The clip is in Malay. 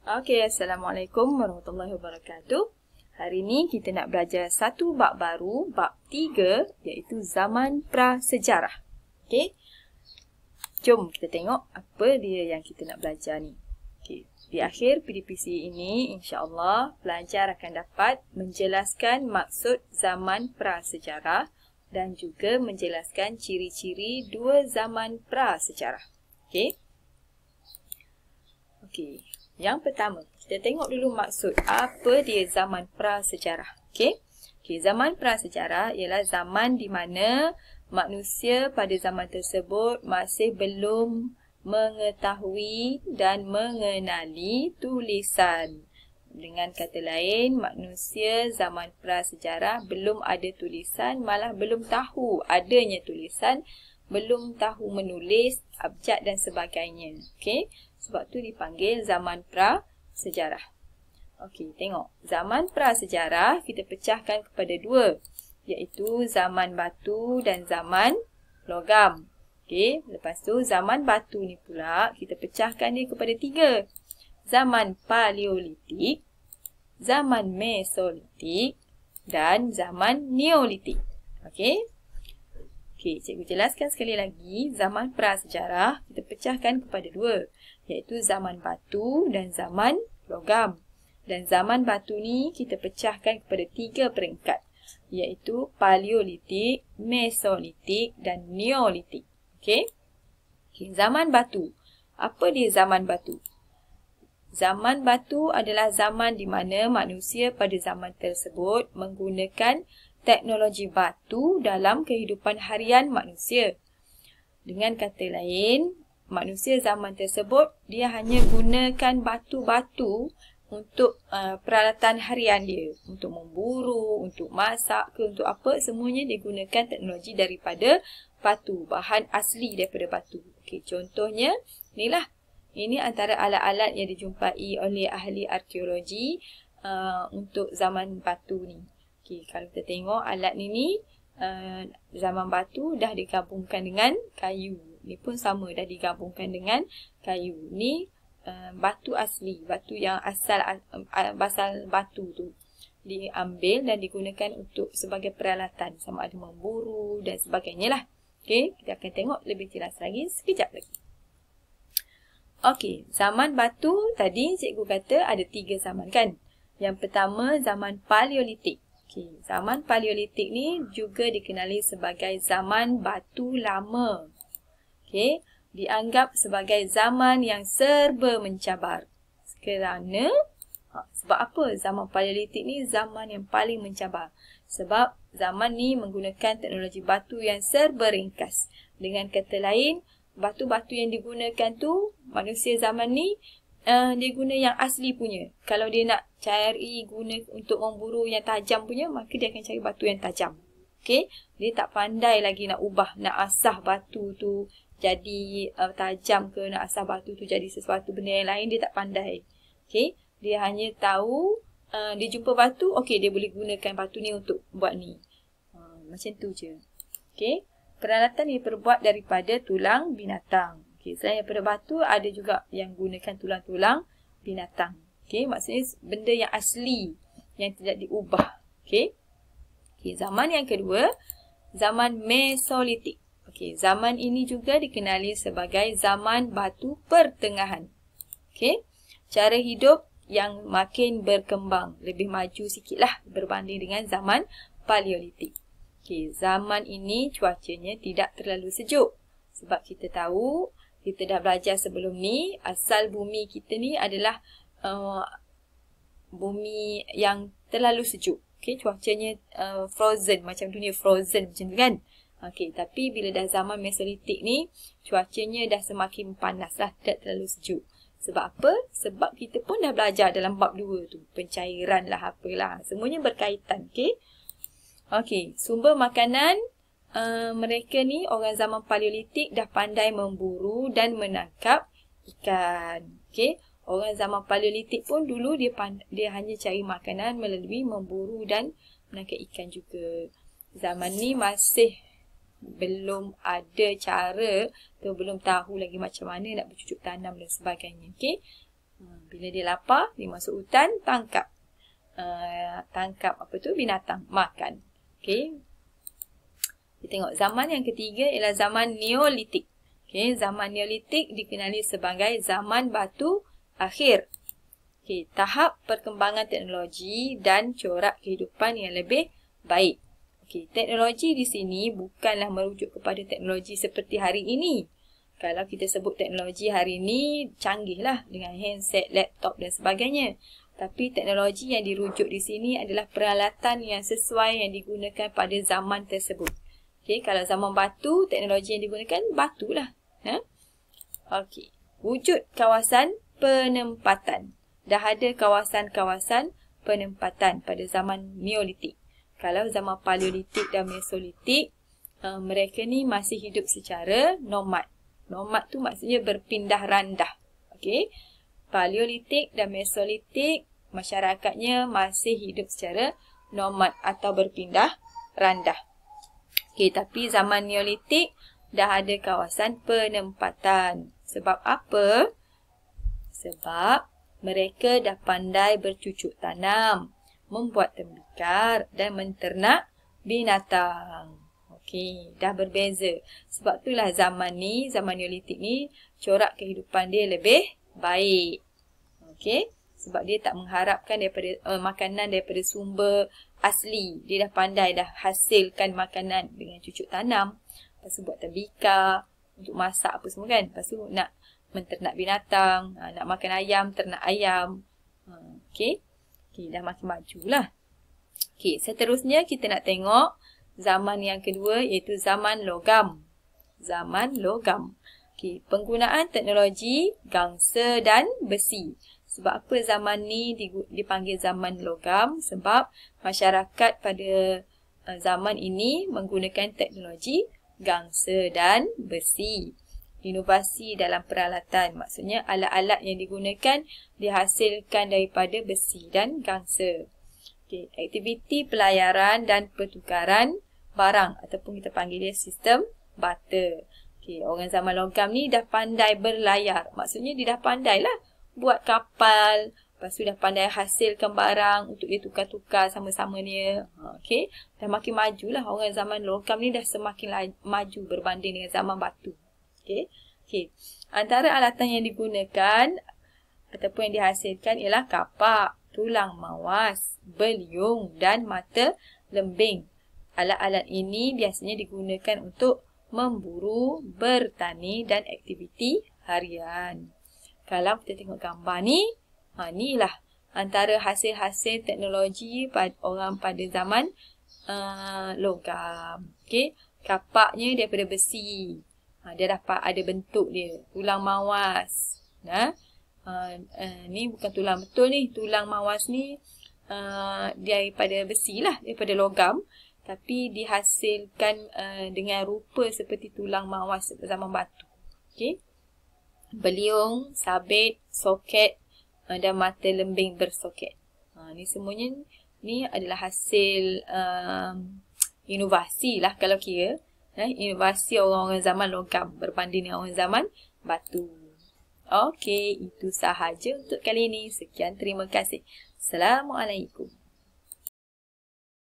Okey, Assalamualaikum warahmatullahi wabarakatuh. Hari ini kita nak belajar satu bab baru, bab 3, iaitu zaman prasejarah. Okey. Jom kita tengok apa dia yang kita nak belajar ni. Okey, di akhir PDPC ini insya-Allah pelajar akan dapat menjelaskan maksud zaman prasejarah dan juga menjelaskan ciri-ciri dua zaman prasejarah. Okey. Okey. Yang pertama, kita tengok dulu maksud apa dia zaman prasejarah. Okey. Zaman prasejarah ialah zaman di mana manusia pada zaman tersebut masih belum mengetahui dan mengenali tulisan. Dengan kata lain, manusia zaman prasejarah belum ada tulisan, malah belum tahu adanya tulisan, belum tahu menulis, abjad dan sebagainya. Okey. Sebab tu dipanggil zaman prasejarah. Okey, tengok. Zaman prasejarah kita pecahkan kepada dua, iaitu zaman batu dan zaman logam. Okey, lepas tu zaman batu ni pula kita pecahkan dia kepada tiga. Zaman paleolitik, zaman mesolitik dan zaman neolitik. Okey. Okey, cikgu jelaskan sekali lagi, zaman prasejarah kita pecahkan kepada dua, iaitu zaman batu dan zaman logam. Dan zaman batu ni kita pecahkan kepada tiga peringkat, iaitu paleolitik, mesolitik dan neolitik. Okey? Okey, zaman batu. Apa dia zaman batu? Zaman batu adalah zaman di mana manusia pada zaman tersebut menggunakan teknologi batu dalam kehidupan harian manusia. Dengan kata lain, manusia zaman tersebut dia hanya gunakan batu-batu untuk peralatan harian dia, untuk memburu, untuk masak ke untuk apa, semuanya digunakan teknologi daripada batu, bahan asli daripada batu. Okey, contohnya inilah. Ini antara alat-alat yang dijumpai oleh ahli arkeologi untuk zaman batu ni. Okey, kalau kita tengok alat ni zaman batu dah digabungkan dengan kayu. Ni pun sama, dah digabungkan dengan kayu. Ni batu asli, batu yang asal batu tu diambil dan digunakan untuk sebagai peralatan, sama ada memburu dan sebagainya lah. Okey, kita akan tengok lebih jelas lagi sekejap lagi. Okey, zaman batu tadi cikgu kata ada tiga zaman kan. Yang pertama zaman paleolitik. Okey, zaman paleolitik ni juga dikenali sebagai zaman batu lama. Okey, dianggap sebagai zaman yang serba mencabar. Kerana sebab apa zaman paleolitik ni zaman yang paling mencabar? Sebab zaman ni menggunakan teknologi batu yang serba ringkas. Dengan kata lain, batu-batu yang digunakan tu manusia zaman ni dia guna yang asli punya. Kalau dia nak cari guna untuk memburu yang tajam punya, maka dia akan cari batu yang tajam. Okey, dia tak pandai lagi nak ubah, nak asah batu tu jadi tajam ke, nak asah batu tu jadi sesuatu benda yang lain, dia tak pandai. Okey, dia hanya tahu dia jumpa batu, okey dia boleh gunakan batu ni untuk buat ni. Macam tu je. Okey, peralatan ini terbuat daripada tulang binatang. Okey, selain daripada batu, ada juga yang gunakan tulang-tulang binatang. Okey, maksudnya benda yang asli, yang tidak diubah. Okey. Okey, zaman yang kedua, zaman mesolitik. Okey, zaman ini juga dikenali sebagai zaman batu pertengahan. Okey, cara hidup yang makin berkembang, lebih maju sikitlah berbanding dengan zaman paleolitik. Okey, zaman ini cuacanya tidak terlalu sejuk. Sebab kita tahu, kita dah belajar sebelum ni, asal bumi kita ni adalah bumi yang terlalu sejuk. Okey, cuacanya frozen, macam dunia frozen macam tu kan. Okey, tapi bila dah zaman mesolitik ni, cuacanya dah semakin panas lah, tidak terlalu sejuk. Sebab apa? Sebab kita pun dah belajar dalam bab 2 tu, pencairan lah apalah, semuanya berkaitan. Okey. Okey, sumber makanan mereka ni orang zaman paleolitik dah pandai memburu dan menangkap ikan. Okey, orang zaman paleolitik pun dulu dia hanya cari makanan melalui memburu dan menangkap ikan juga. Zaman ni masih belum ada cara, atau belum tahu lagi macam mana nak bercucuk tanam dan sebagainya. Okey. Bila dia lapar, dia masuk hutan, tangkap binatang, makan. Okey. Kita tengok zaman yang ketiga ialah zaman Neolitik. Okey, zaman Neolitik dikenali sebagai zaman batu akhir. Okey, tahap perkembangan teknologi dan corak kehidupan yang lebih baik. Okey, teknologi di sini bukanlah merujuk kepada teknologi seperti hari ini. Kalau kita sebut teknologi hari ini, canggihlah dengan handset, laptop dan sebagainya. Tapi teknologi yang dirujuk di sini adalah peralatan yang sesuai yang digunakan pada zaman tersebut. Okey, kalau zaman batu, teknologi yang digunakan batulah. Okey, wujud kawasan penempatan. Dah ada kawasan-kawasan penempatan pada zaman Neolitik. Kalau zaman Paleolitik dan Mesolitik, mereka ni masih hidup secara nomad. Nomad tu maksudnya berpindah randah. Okey. Paleolitik dan Mesolitik, masyarakatnya masih hidup secara nomad atau berpindah randah. Okey, tapi zaman Neolitik dah ada kawasan penempatan. Sebab apa? Sebab mereka dah pandai bercucuk tanam, membuat tembikar dan menternak binatang. Okey, dah berbeza. Sebab itulah zaman ni, zaman Neolitik ni, corak kehidupan dia lebih baik. Okey, sebab dia tak mengharapkan daripada makanan daripada sumber asli. Dia dah pandai dah hasilkan makanan dengan cucuk tanam. Lepas tu buat tembikar untuk masak apa semua kan. Lepas tu nak menternak binatang, nak makan ayam, ternak ayam. Okey. Okey, dah makin majulah. Okey, seterusnya kita nak tengok zaman yang kedua iaitu zaman logam. Zaman logam. Okey, penggunaan teknologi gangsa dan besi. Sebab apa zaman ni dipanggil zaman logam? Sebab masyarakat pada zaman ini menggunakan teknologi gangsa dan besi. Inovasi dalam peralatan, maksudnya alat-alat yang digunakan dihasilkan daripada besi dan gangsa. Okay. Aktiviti pelayaran dan pertukaran barang ataupun kita panggil dia sistem barter. Okay. Orang zaman logam ni dah pandai berlayar, maksudnya dia dah pandai lah buat kapal, lepas tu dah pandai hasilkan barang untuk dia tukar-tukar sama-sama dia. Okay. Dah makin majulah orang zaman logam ni, dah semakin maju berbanding dengan zaman batu. Okay. Okay. Antara alatan yang digunakan ataupun yang dihasilkan ialah kapak, tulang mawas, beliung dan mata lembing. Alat-alat ini biasanya digunakan untuk memburu, bertani dan aktiviti harian. Kalau kita tengok gambar ni, inilah antara hasil-hasil teknologi orang pada zaman logam. Okay. Kapaknya daripada besi. Dia dapat ada bentuk dia. Tulang mawas. Ni bukan tulang betul ni. Tulang mawas ni daripada besi lah. Daripada logam. Tapi dihasilkan dengan rupa seperti tulang mawas zaman batu. Okay. Beliung, sabit, soket dan mata lembing bersoket. Ni semuanya ni adalah hasil inovasi lah kalau kira. Inovasi orang-orang zaman logam berbanding dengan orang zaman batu. Okey, itu sahaja untuk kali ini. Sekian, terima kasih. Assalamualaikum.